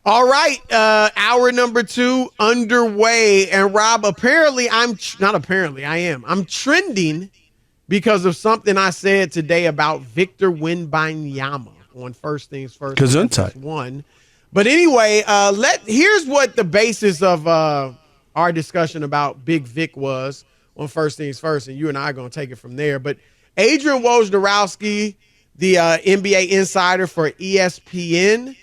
All right, hour number 2 underway. And Rob, apparently I am. I'm trending because of something I said today about Victor Wembanyama on First Things First. Gesundheit. One. But anyway, here's what the basis of our discussion about Big Vic was on First Things First, and you and I are going to take it from there. But Adrian Wojnarowski, the NBA insider for ESPN,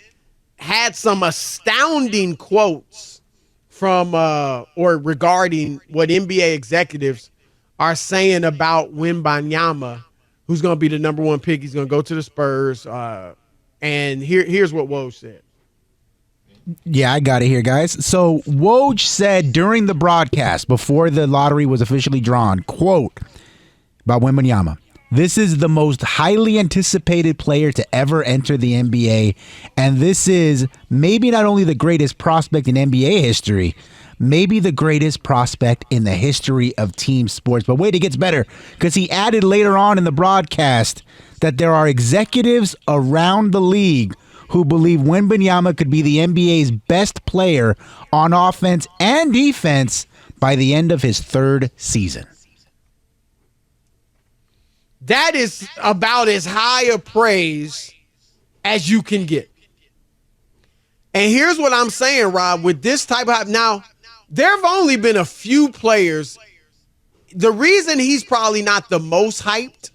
had some astounding quotes from or regarding what NBA executives are saying about Wembanyama, who's going to be the number 1 pick. He's going to go to the Spurs. And here's what Woj said. Yeah, I got it here, guys. So Woj said during the broadcast before the lottery was officially drawn, quote, about Wembanyama, "This is the most highly anticipated player to ever enter the NBA, and this is maybe not only the greatest prospect in NBA history, maybe the greatest prospect in the history of team sports." But wait, it gets better, because he added later on in the broadcast that there are executives around the league who believe Wembanyama could be the NBA's best player on offense and defense by the end of his 3rd season. That is about as high a praise as you can get. And here's what I'm saying, Rob, with this type of, now, there have only been a few players. The reason he's probably not the most hyped,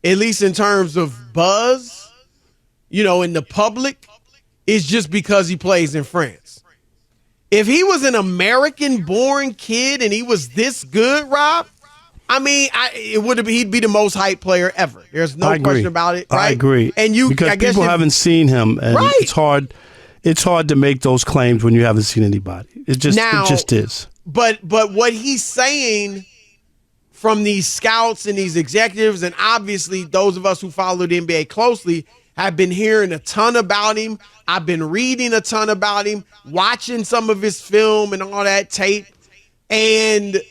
at least in terms of buzz, in the public, is just because he plays in France. If he was an American-born kid and he was this good, Rob, I mean, he'd be the most hyped player ever. There's no question about it, right? I agree. And because people haven't seen him, and right. It's hard to make those claims when you haven't seen anybody. It just is. But what he's saying from these scouts and these executives, and obviously those of us who follow the NBA closely, have been hearing a ton about him. I've been reading a ton about him, watching some of his film and all that tape. And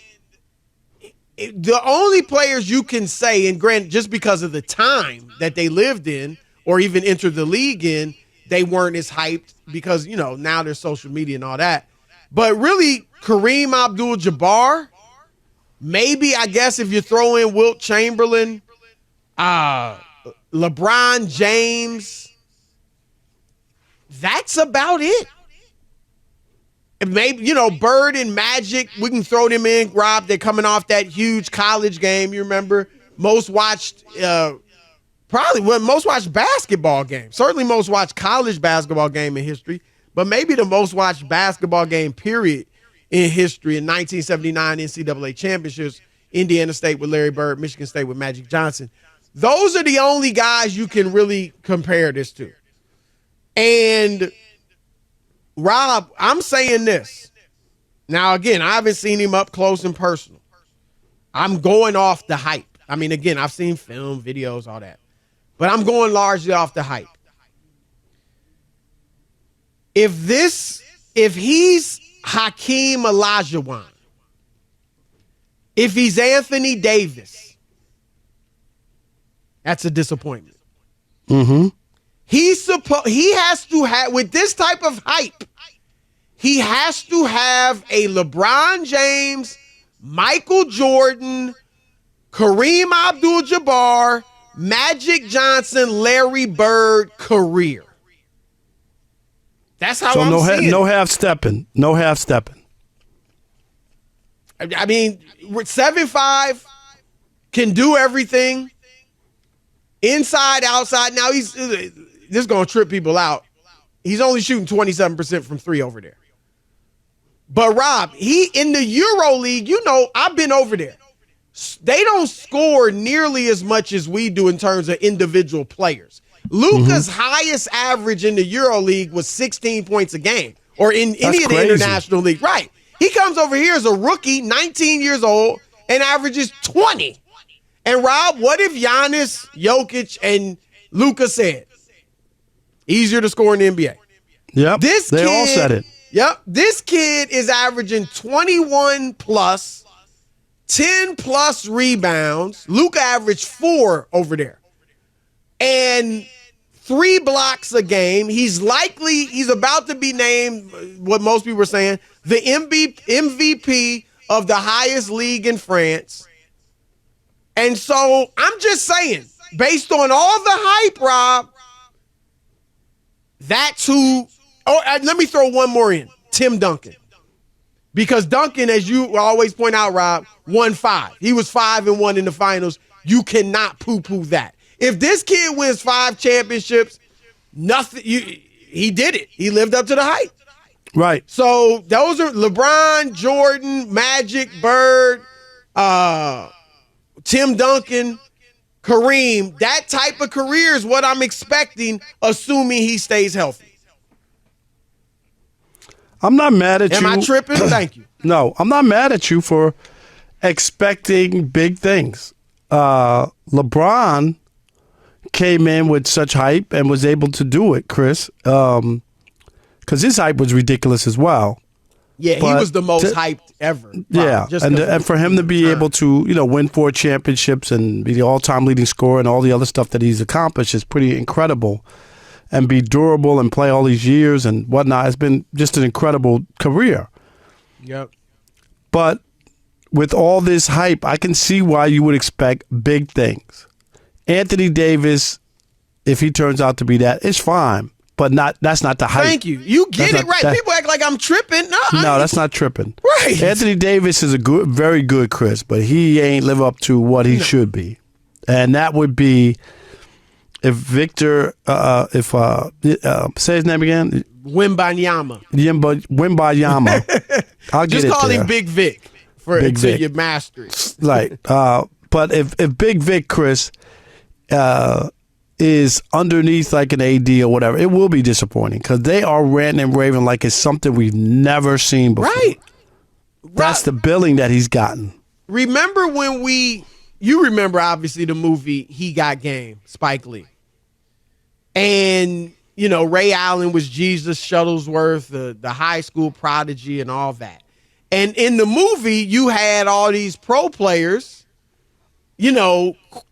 the only players you can say, and granted, just because of the time that they lived in or even entered the league in, they weren't as hyped because, now there's social media and all that. But really, Kareem Abdul-Jabbar, maybe, I guess, if you throw in Wilt Chamberlain, LeBron James, that's about it. And maybe, Bird and Magic, we can throw them in, Rob. They're coming off that huge college game, you remember? Most watched, most watched basketball game. Certainly most watched college basketball game in history, but maybe the most watched basketball game, period, in history in 1979 NCAA championships, Indiana State with Larry Bird, Michigan State with Magic Johnson. Those are the only guys you can really compare this to. And, Rob, I'm saying this. Now, again, I haven't seen him up close and personal. I'm going off the hype. I mean, again, I've seen film, videos, all that. But I'm going largely off the hype. If he's Hakeem Olajuwon, if he's Anthony Davis, that's a disappointment. Mm-hmm. He has to have, with this type of hype, he has to have a LeBron James, Michael Jordan, Kareem Abdul-Jabbar, Magic Johnson, Larry Bird career. That's how I'm seeing it. No half-stepping. No half-stepping. I mean, 7'5", can do everything. Inside, outside. Now, this is going to trip people out. He's only shooting 27% from 3 over there. But, Rob, he in the Euro League, I've been over there. They don't score nearly as much as we do in terms of individual players. Luka's highest average in the Euro League was 16 points a game, or in any of the international leagues. Right. He comes over here as a rookie, 19 years old, and averages 20. And, Rob, what if Giannis, Jokic, and Luka said, easier to score in the NBA? Yep, they all said it. Yep, this kid is averaging 21 plus, 10 plus rebounds. Luka averaged 4 over there. And 3 blocks a game. He's about to be named, what most people are saying, the MVP of the highest league in France. And so I'm just saying, based on all the hype, Rob, that's who. Oh, let me throw one more in. Tim Duncan. Because Duncan, as you always point out, Rob, won 5. He was 5-1 in the finals. You cannot poo-poo that. If this kid wins 5 championships, he did it. He lived up to the hype. Right. So those are LeBron, Jordan, Magic, Bird, Tim Duncan, Kareem. That type of career is what I'm expecting, assuming he stays healthy. I'm not mad at you. Am I tripping? Thank you. No, I'm not mad at you for expecting big things. LeBron came in with such hype and was able to do it, Chris, because his hype was ridiculous as well. Yeah, he was the most hyped ever. Yeah, and for him to be able to, win 4 championships and be the all-time leading scorer and all the other stuff that he's accomplished is pretty incredible. And be durable and play all these years and whatnot. It's been just an incredible career. Yep. But with all this hype, I can see why you would expect big things. Anthony Davis, if he turns out to be that, it's fine. But that's not the hype. Thank you. You get it right. People act like I'm tripping. No, that's not tripping. Right. Anthony Davis is very good, Chris, but he ain't live up to what he should be. And that would be if Victor, say his name again. Wembanyama. Wembanyama. I'll get it. Just call there. him Big Vic until you master it. Right. But if Big Vic, Chris, is underneath like an AD or whatever, it will be disappointing because they are ranting and raving like it's something we've never seen before. Right. That's the billing that he's gotten. Remember you remember obviously the movie He Got Game, Spike Lee. And, Ray Allen was Jesus Shuttlesworth, the high school prodigy and all that. And in the movie, you had all these pro players,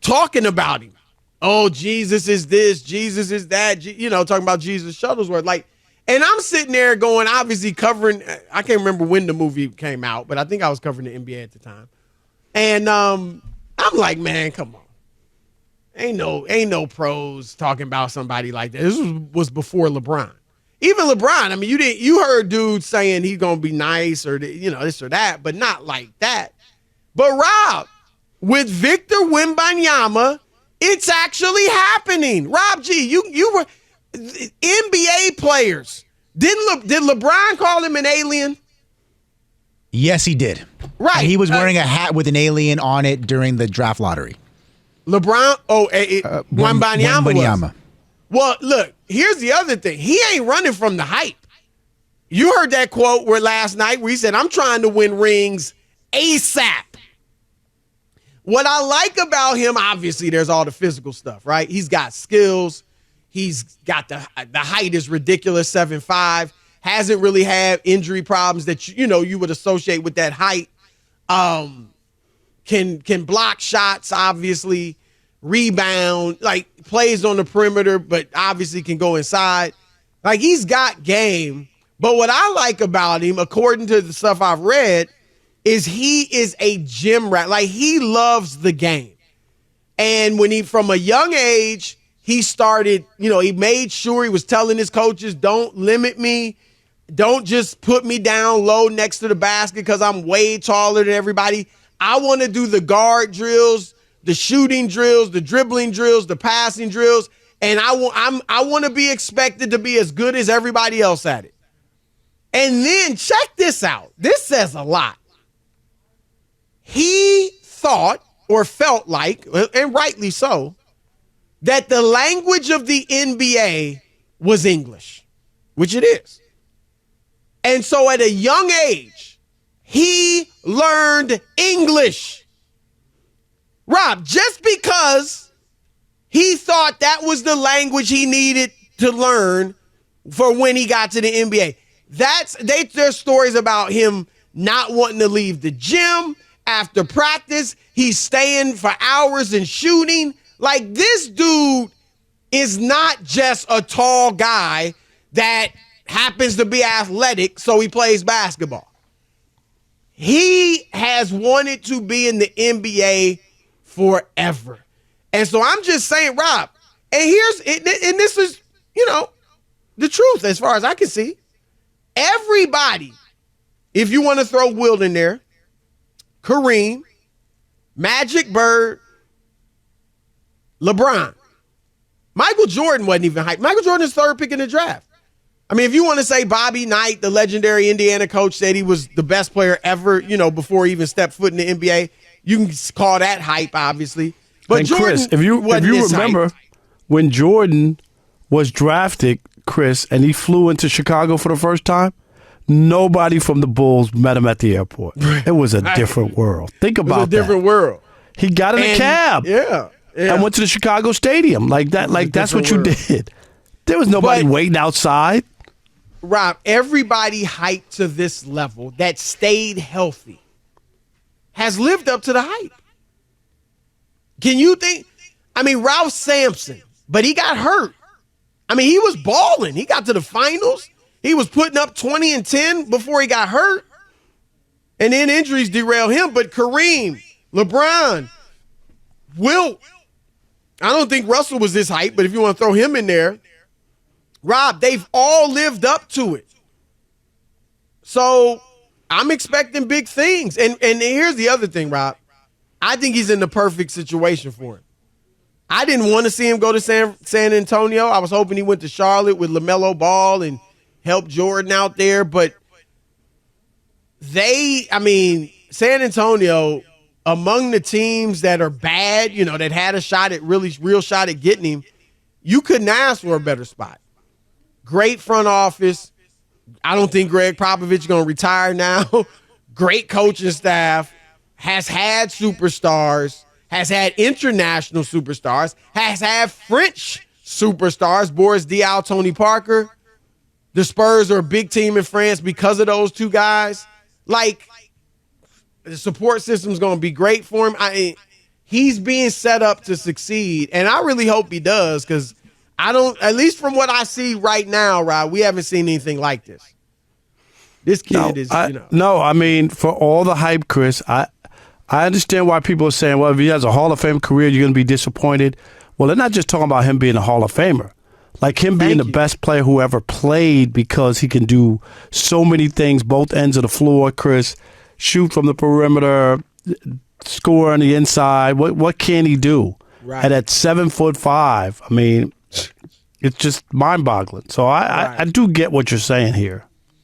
talking about him. Oh, Jesus is this, Jesus is that, talking about Jesus Shuttlesworth. And I'm sitting there going, obviously covering, I can't remember when the movie came out, but I think I was covering the NBA at the time. And I'm like, man, come on. Ain't no pros talking about somebody like that. This was before LeBron. Even LeBron, I mean, you heard dudes saying he's gonna be nice or this or that, but not like that. But Rob, with Victor Wembanyama, it's actually happening. Rob G, you were NBA players. Did LeBron call him an alien? Yes, he did. Right. And he was wearing a hat with an alien on it during the draft lottery. LeBron, Wembanyama was. Well, look, here's the other thing. He ain't running from the hype. You heard that quote last night where he said, I'm trying to win rings ASAP. What I like about him, obviously, there's all the physical stuff, right? He's got skills. He's got the height is ridiculous, 7'5". Hasn't really had injury problems that you would associate with that height. Can block shots, obviously, rebound, plays on the perimeter, but obviously can go inside. He's got game. But what I like about him, according to the stuff I've read, is he is a gym rat. He loves the game. And when from a young age, he started, he made sure he was telling his coaches, don't limit me. Don't just put me down low next to the basket because I'm way taller than everybody. I want to do the guard drills, the shooting drills, the dribbling drills, the passing drills, and I want to be expected to be as good as everybody else at it. And then check this out. This says a lot. He thought or felt like, and rightly so, that the language of the NBA was English, which it is. And so at a young age, he learned English. Rob, just because he thought that was the language he needed to learn for when he got to the NBA. There's stories about him not wanting to leave the gym after practice. He's staying for hours and shooting. This dude is not just a tall guy that happens to be athletic, so he plays basketball. He has wanted to be in the NBA forever. And so I'm just saying, Rob, and this is, the truth as far as I can see. Everybody, if you want to throw Wilt in there, Kareem, Magic, Bird, LeBron. Michael Jordan wasn't even hyped. Michael Jordan is third pick in the draft. I mean, if you want to say Bobby Knight, the legendary Indiana coach, said he was the best player ever, before he even stepped foot in the NBA, you can call that hype, obviously. But and Jordan, Chris, if you remember hype. when Jordan was drafted, Chris, and he flew into Chicago for the first time, nobody from the Bulls met him at the airport. It was a different world. Think about that. It was a different world. He got in a cab. Yeah. And went to the Chicago Stadium like that. Like that's what you did. There was nobody waiting outside. Rob, everybody hyped to this level that stayed healthy has lived up to the hype. Can you think? I mean, Ralph Sampson, but he got hurt. I mean, he was balling. He got to the finals. He was putting up 20 and 10 before he got hurt. And then injuries derail him. But Kareem, LeBron, Wilt, I don't think Russell was this hype, but if you want to throw him in there, Rob, they've all lived up to it. So I'm expecting big things. And here's the other thing, Rob. I think he's in the perfect situation for him. I didn't want to see him go to San Antonio. I was hoping he went to Charlotte with LaMelo Ball and helped Jordan out there. But San Antonio, among the teams that are bad, that had a shot at real shot at getting him, you couldn't ask for a better spot. Great front office. I don't think Greg Popovich is going to retire now. Great coaching staff. Has had superstars. Has had international superstars. Has had French superstars. Boris Diaw, Tony Parker. The Spurs are a big team in France because of those two guys. Like, the support system is going to be great for him. He's being set up to succeed, and I really hope he does because at least from what I see right now, Rob, we haven't seen anything like this. This kid No, I mean, for all the hype, Chris, I understand why people are saying, well, if he has a Hall of Fame career, you're going to be disappointed. Well, they're not just talking about him being a Hall of Famer. Like him being the best player who ever played because he can do so many things, both ends of the floor, Chris. Shoot from the perimeter, score on the inside. What can he do? Right. And at 7'5", I mean, it's just mind-boggling. So I do get what you're saying here.